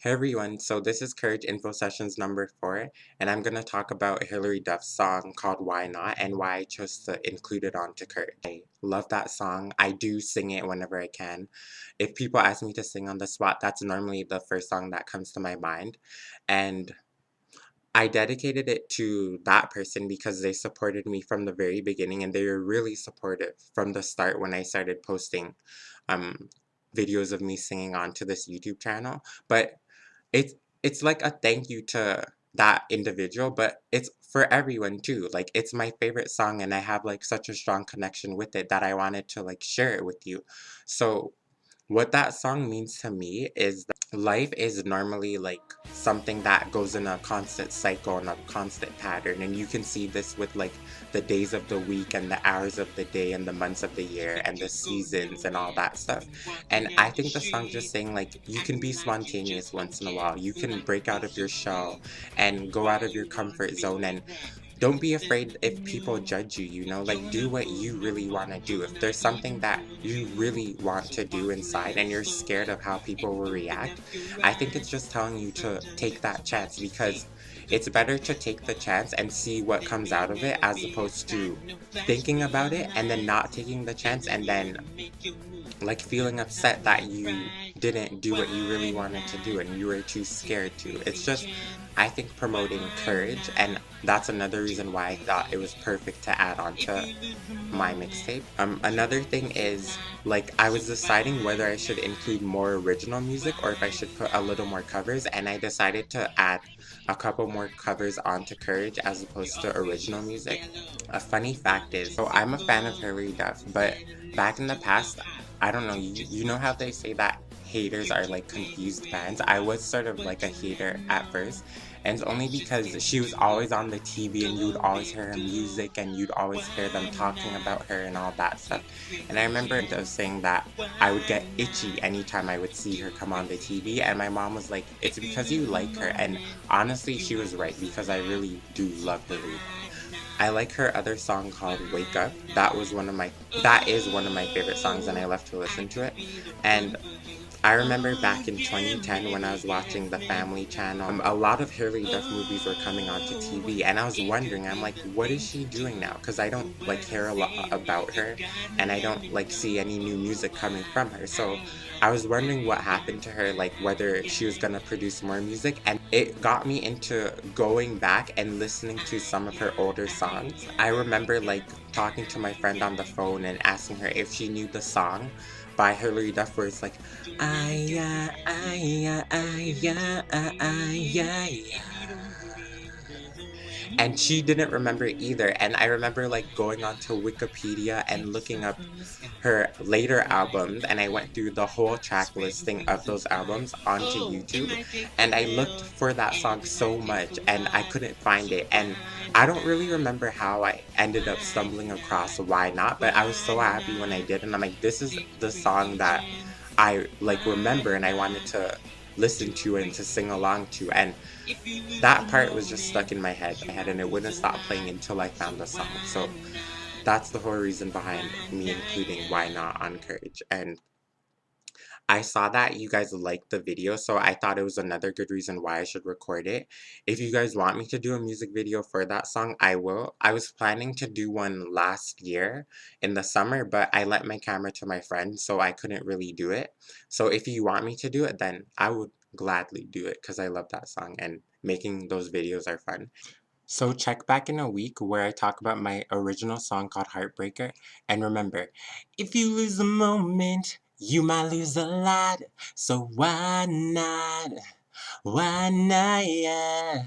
Hey everyone, so this is Courage Info Sessions number 4, and I'm going to talk about Hilary Duff's song called Why Not and why I chose to include it onto Courage. I love that song. I do sing it whenever I can. If people ask me to sing on the spot, that's normally the first song that comes to my mind. And I dedicated it to that person because they supported me from the very beginning and they were really supportive from the start when I started posting um, videos of me singing onto this YouTube channel. But it's it's like a thank you to that individual, but it's for everyone too. Like it's my favorite song and I have like such a strong connection with it that I wanted to like share it with you. So what that song means to me is that life is normally like something that goes in a constant cycle and a constant pattern. And you can see this with like the days of the week and the hours of the day and the months of the year and the seasons and all that stuff. And I think the song's just saying like you can be spontaneous once in a while. You can break out of your shell and go out of your comfort zone and don't be afraid if people judge you, like do what you really want to do. If there's something that you really want to do inside and you're scared of how people will react, I think it's just telling you to take that chance because it's better to take the chance and see what comes out of it as opposed to thinking about it and then not taking the chance and then like feeling upset that you didn't do what you really wanted to do and you were too scared to. It's just, I think, promoting courage, and that's another reason why I thought it was perfect to add on to my mixtape. Another thing is, like, I was deciding whether I should include more original music or if I should put a little more covers, and I decided to add a couple more covers onto Courage as opposed to original music. A funny fact is, so I'm a fan of Hilary Duff, but back in the past, I don't know, you know how they say that haters are like confused fans? I was sort of like a hater at first, and it's only because she was always on the TV and you would always hear her music and you'd always hear them talking about her and all that stuff. And I remember saying that I would get itchy anytime I would see her come on the TV, and my mom was like, it's because you like her. And honestly, she was right because I really do love Lily. I like her other song called Wake Up. That is one of my favorite songs and I love to listen to it. And I remember back in 2010 when I was watching the Family Channel, a lot of Hilary Duff movies were coming onto TV, and I was wondering, I'm like, what is she doing now? Because I don't like hear a lot about her, and I don't like see any new music coming from her. So I was wondering what happened to her, like whether she was gonna produce more music, and it got me into going back and listening to some of her older songs. I remember like talking to my friend on the phone and asking her if she knew the song by Hilary Duff where it's like Aya, aya, aya, aya, and she didn't remember either. And I remember like going onto Wikipedia and looking up her later albums, and I went through the whole track listing of those albums onto YouTube, and I looked for that song so much and I couldn't find it. And I don't really remember how I ended up stumbling across Why Not, but I was so happy when I did, and I'm like, this is the song that I like remember and I wanted to listen to and to sing along to, and that part was just stuck in my head and it wouldn't stop playing until I found the song. So that's the whole reason behind me including Why Not on Courage. And I saw that you guys liked the video, so I thought it was another good reason why I should record it. If you guys want me to do a music video for that song, I will. I was planning to do one last year in the summer, but I lent my camera to my friend, so I couldn't really do it. So if you want me to do it, then I would gladly do it because I love that song and making those videos are fun. So check back in a week where I talk about my original song called Heartbreaker. And remember, if you lose a moment, you might lose a lot. So why not? Why not? Yeah.